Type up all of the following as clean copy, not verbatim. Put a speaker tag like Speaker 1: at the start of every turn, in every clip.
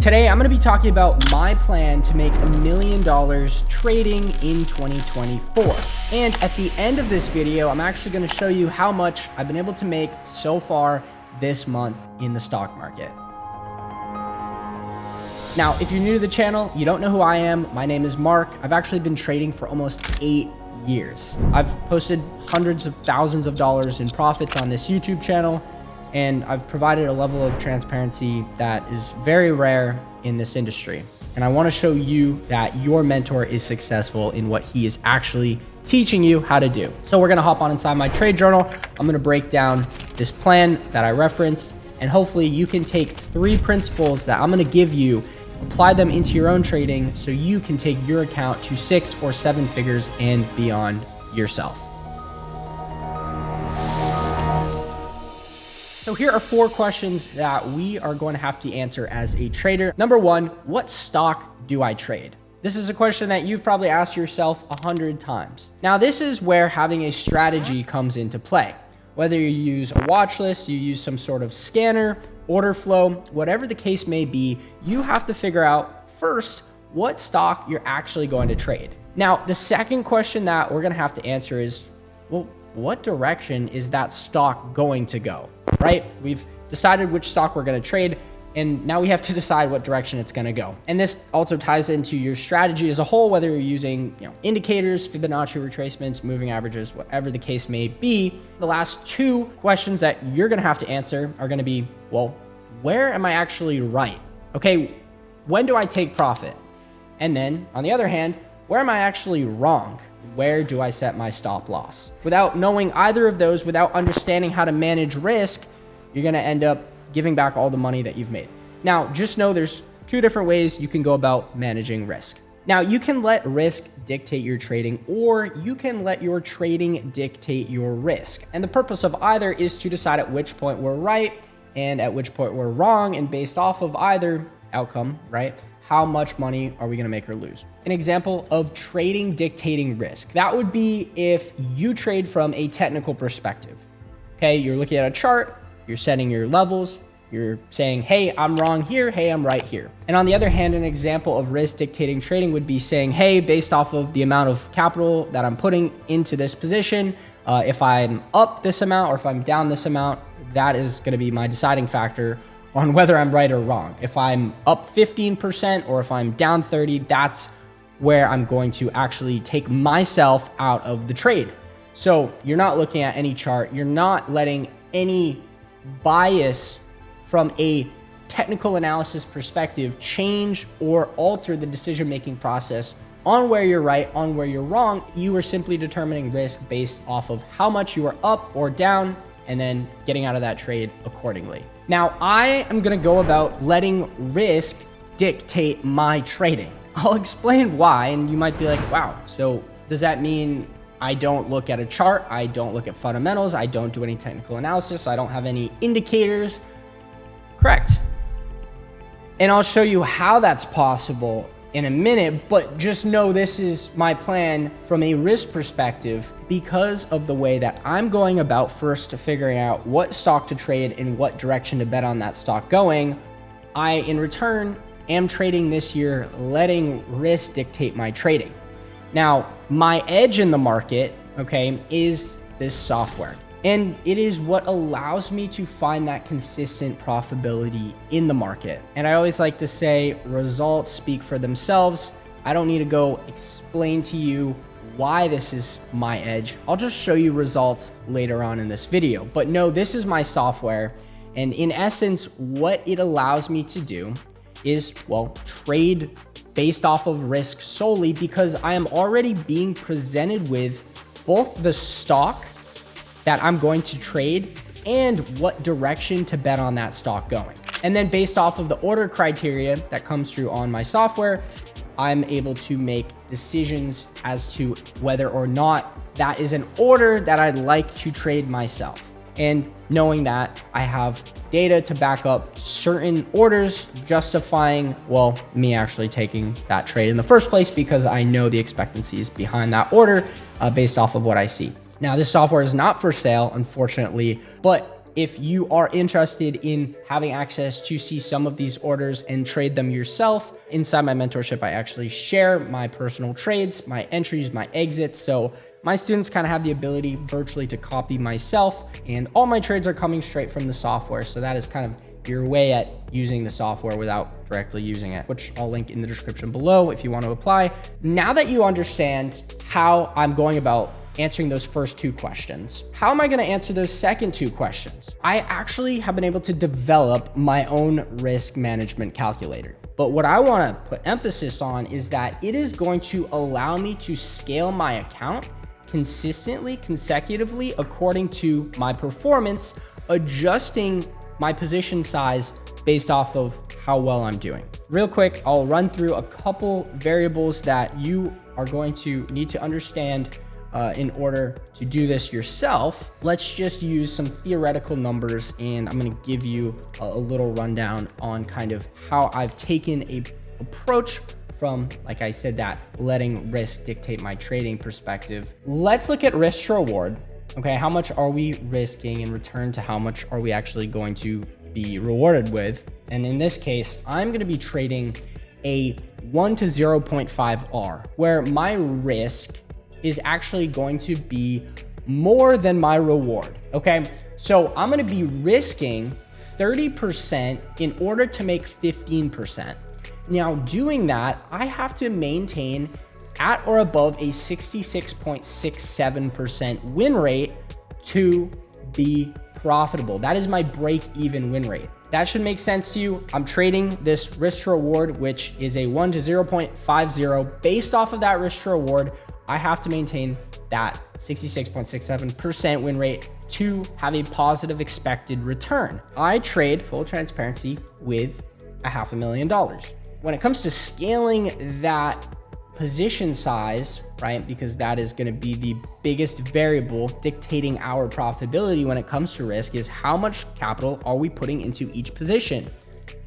Speaker 1: Today, I'm going to be talking about my plan to make $1 million trading in 2024. And at the end of this video, I'm actually going to show you how much I've been able to make so far this month in the stock market. Now, if you're new to the channel, you don't know who I am. My name is Mark. I've actually been trading for almost 8 years. I've posted hundreds of thousands of dollars in profits on this YouTube channel, and I've provided a level of transparency that is very rare in this industry. And I want to show you that your mentor is successful in what he is actually teaching you how to do. So we're going to hop on inside my trade journal. I'm going to break down this plan that I referenced, and hopefully you can take 3 principles that I'm going to give you, apply them into your own trading so you can take your account to 6 or 7 figures and beyond yourself. So here are 4 questions that we are going to have to answer as a trader. Number 1, what stock do I trade? This is a question that you've probably asked yourself 100 times. Now, this is where having a strategy comes into play. Whether you use a watch list, you use some sort of scanner, order flow, whatever the case may be, you have to figure out first what stock you're actually going to trade. Now, the second question that we're going to have to answer is, well, what direction is that stock going to go, right? We've decided which stock we're going to trade, and now we have to decide what direction it's going to go. And this also ties into your strategy as a whole, whether you're using indicators, Fibonacci retracements, moving averages, whatever the case may be. The last 2 questions that you're going to have to answer are going to be, well, where am I actually right? Okay, when do I take profit? And then on the other hand, where am I actually wrong? Where do I set my stop loss? Without knowing either of those, without understanding how to manage risk, you're going to end up giving back all the money that you've made. Now, just know there's 2 different ways you can go about managing risk. Now, you can let risk dictate your trading, or you can let your trading dictate your risk. And the purpose of either is to decide at which point we're right and at which point we're wrong. And based off of either outcome, right, how much money are we going to make or lose? An example of trading dictating risk, that would be if you trade from a technical perspective. Okay, you're looking at a chart, you're setting your levels, you're saying, hey, I'm wrong here, hey, I'm right here. And on the other hand, an example of risk dictating trading would be saying, hey, based off of the amount of capital that I'm putting into this position, if I'm up this amount or if I'm down this amount, that is going to be my deciding factor on whether I'm right or wrong. If I'm up 15% or if I'm down 30, that's where I'm going to actually take myself out of the trade. So you're not looking at any chart. You're not letting any bias from a technical analysis perspective change or alter the decision-making process on where you're right, on where you're wrong. You are simply determining risk based off of how much you are up or down, and then getting out of that trade accordingly. Now, I am going to go about letting risk dictate my trading. I'll explain why, and you might be like, wow, so does that mean I don't look at a chart, I don't look at fundamentals, I don't do any technical analysis, I don't have any indicators? Correct. And I'll show you how that's possible in a minute, but just know this is my plan from a risk perspective because of the way that I'm going about first figuring out what stock to trade and what direction to bet on that stock going. I, in return, am trading this year, letting risk dictate my trading. Now, my edge in the market, okay, is this software. And it is what allows me to find that consistent profitability in the market. And I always like to say results speak for themselves. I don't need to go explain to you why this is my edge. I'll just show you results later on in this video. But no, this is my software. And in essence, what it allows me to do is, well, trade based off of risk solely because I am already being presented with both the stock that I'm going to trade and what direction to bet on that stock going. And then based off of the order criteria that comes through on my software, I'm able to make decisions as to whether or not that is an order that I'd like to trade myself. And knowing that I have data to back up certain orders justifying, well, me actually taking that trade in the first place because I know the expectancies behind that order based off of what I see. Now, this software is not for sale, unfortunately, but if you are interested in having access to see some of these orders and trade them yourself, inside my mentorship, I actually share my personal trades, my entries, my exits. So my students kind of have the ability virtually to copy myself, and all my trades are coming straight from the software. So that is kind of your way at using the software without directly using it, which I'll link in the description below if you want to apply. Now that you understand how I'm going about answering those first two questions, how am I going to answer those second two questions? I actually have been able to develop my own risk management calculator. But what I want to put emphasis on is that it is going to allow me to scale my account consistently, consecutively, according to my performance, adjusting my position size based off of how well I'm doing. Real quick, I'll run through a couple variables that you are going to need to understand in order to do this yourself. Let's just use some theoretical numbers, and I'm going to give you a little rundown on kind of how I've taken a approach from, like I said, that letting risk dictate my trading perspective. Let's look at risk to reward. Okay, how much are we risking in return to how much are we actually going to be rewarded with? And in this case, I'm going to be trading a 1 to 0.5 R, where my risk is actually going to be more than my reward. Okay, so I'm going to be risking 30% in order to make 15%. Now, doing that, I have to maintain at or above a 66.67% win rate to be profitable. That is my break-even win rate. That should make sense to you. I'm trading this risk to reward, which is a 1 to 0.50. Based off of that risk to reward, I have to maintain that 66.67% win rate to have a positive expected return. I trade, full transparency, with $500,000. When it comes to scaling that position size, right? Because that is going to be the biggest variable dictating our profitability when it comes to risk, is how much capital are we putting into each position?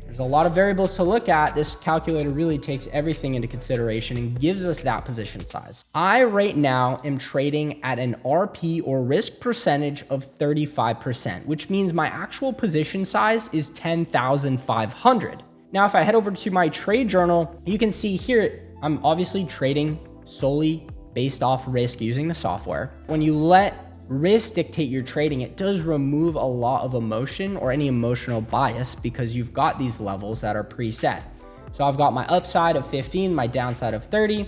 Speaker 1: There's a lot of variables to look at. This calculator really takes everything into consideration and gives us that position size. I right now am trading at an RP, or risk percentage, of 35%, which means my actual position size is 10,500. Now, if I head over to my trade journal, you can see here, I'm obviously trading solely based off risk using the software. When you let risk dictate your trading, it does remove a lot of emotion or any emotional bias, because you've got these levels that are preset. So I've got my upside of 15, my downside of 30,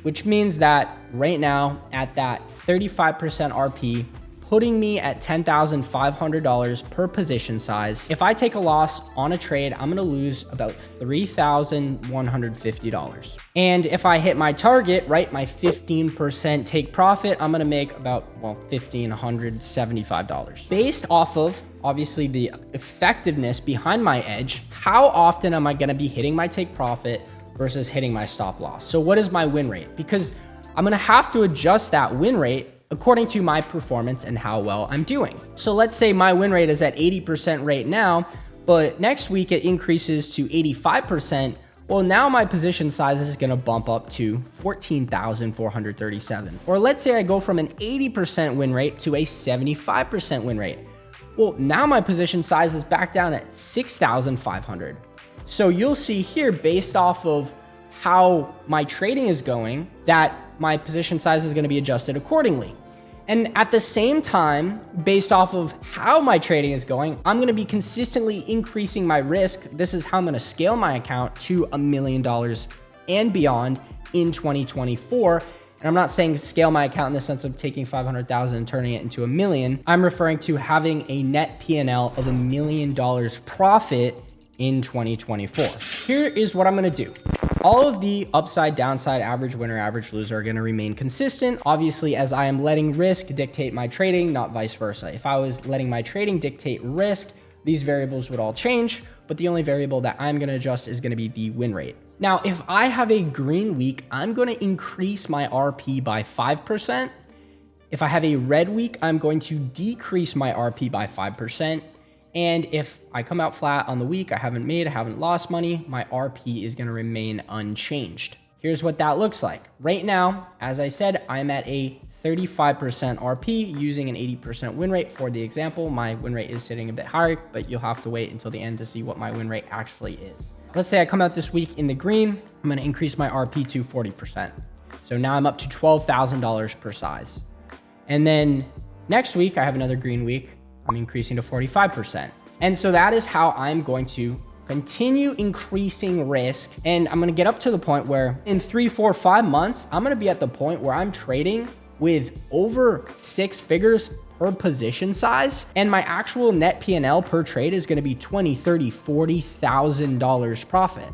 Speaker 1: which means that right now at that 35% RP, putting me at $10,500 per position size. If I take a loss on a trade, I'm gonna lose about $3,150. And if I hit my target, right, my 15% take profit, I'm gonna make about, well, $1,575. Based off of, obviously, the effectiveness behind my edge, how often am I gonna be hitting my take profit versus hitting my stop loss? So what is my win rate? Because I'm gonna have to adjust that win rate according to my performance and how well I'm doing. So let's say my win rate is at 80% right now, but next week it increases to 85%. Well, now my position size is gonna bump up to 14,437. Or let's say I go from an 80% win rate to a 75% win rate. Well, now my position size is back down at 6,500. So you'll see here, based off of how my trading is going, that my position size is going to be adjusted accordingly. And at the same time, based off of how my trading is going, I'm going to be consistently increasing my risk. This is how I'm going to scale my account to $1 million and beyond in 2024. And I'm not saying scale my account in the sense of taking 500,000 and turning it into $1 million. I'm referring to having a net P&L of $1 million profit in 2024. Here is what I'm going to do. All of the upside, downside, average winner, average loser are going to remain consistent, obviously, as I am letting risk dictate my trading, not vice versa. If I was letting my trading dictate risk, these variables would all change, but the only variable that I'm going to adjust is going to be the win rate. Now, if I have a green week, I'm going to increase my RP by 5%. If I have a red week, I'm going to decrease my RP by 5%. And if I come out flat on the week, I haven't lost money, my RP is going to remain unchanged. Here's what that looks like. Right now, as I said, I'm at a 35% RP using an 80% win rate for the example. My win rate is sitting a bit higher, but you'll have to wait until the end to see what my win rate actually is. Let's say I come out this week in the green. I'm going to increase my RP to 40%. So now I'm up to $12,000 per size. And then next week, I have another green week. I'm increasing to 45%. And so that is how I'm going to continue increasing risk. And I'm going to get up to the point where in 3, 4, 5 months, I'm going to be at the point where I'm trading with over 6 figures per position size. And my actual net P&L per trade is going to be $20,000, $30,000, $40,000 profit.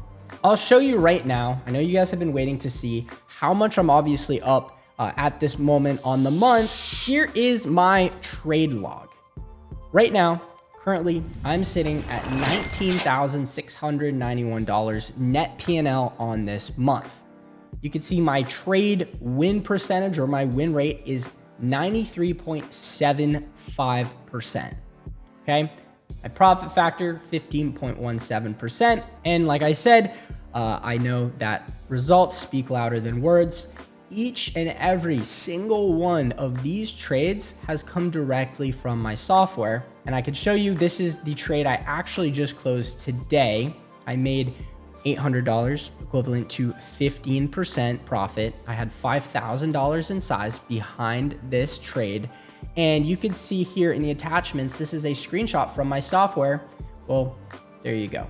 Speaker 1: I'll show you right now. I know you guys have been waiting to see how much I'm obviously up at this moment on the month. Here is my trade log. Right now, currently, I'm sitting at $19,691 net P&L on this month. You can see my trade win percentage, or my win rate, is 93.75%. Okay. My profit factor, 15.17%. And like I said, I know that results speak louder than words. Each and every single one of these trades has come directly from my software. And I could show you, this is the trade I actually just closed today. I made $800, equivalent to 15% profit. I had $5,000 in size behind this trade. And you can see here in the attachments, this is a screenshot from my software. Well, there you go.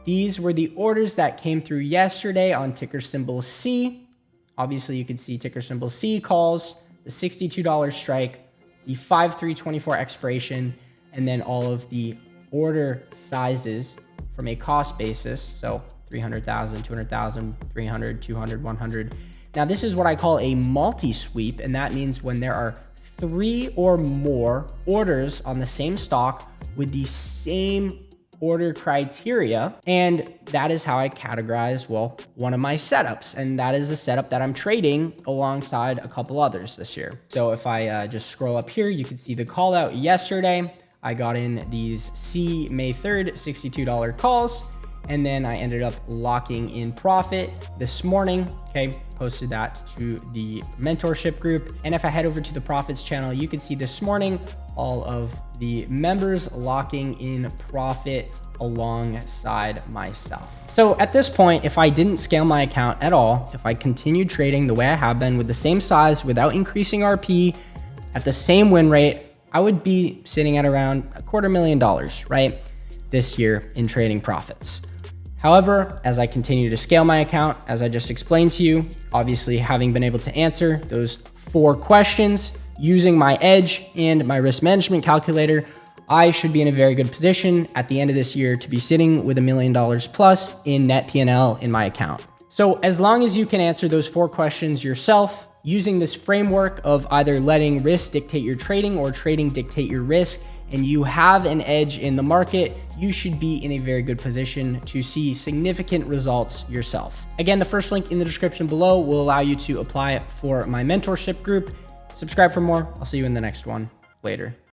Speaker 1: These were the orders that came through yesterday on ticker symbol C. Obviously, you can see ticker symbol C calls, the $62 strike, the 5/3/24 expiration, and then all of the order sizes from a cost basis. So 300,000, 200,000, 300, 200, 100. Now, this is what I call a multi-sweep, and that means when there are 3 or more orders on the same stock with the same order criteria. And that is how I categorize, well, one of my setups. And that is a setup that I'm trading alongside a couple others this year. So if I just scroll up here, you can see the call out yesterday. I got in these C May 3rd, $62 calls. And then I ended up locking in profit this morning. Okay, posted that to the mentorship group. And if I head over to the profits channel, you can see this morning all of the members locking in profit alongside myself. So at this point, if I didn't scale my account at all, if I continued trading the way I have been with the same size without increasing RP at the same win rate, I would be sitting at around $250,000, right, this year in trading profits. However, as I continue to scale my account, as I just explained to you, obviously having been able to answer those 4 questions using my edge and my risk management calculator, I should be in a very good position at the end of this year to be sitting with $1 million plus in net P&L in my account. So as long as you can answer those 4 questions yourself, using this framework of either letting risk dictate your trading or trading dictate your risk, and you have an edge in the market, you should be in a very good position to see significant results yourself. Again, the first link in the description below will allow you to apply for my mentorship group. Subscribe for more. I'll see you in the next one. Later.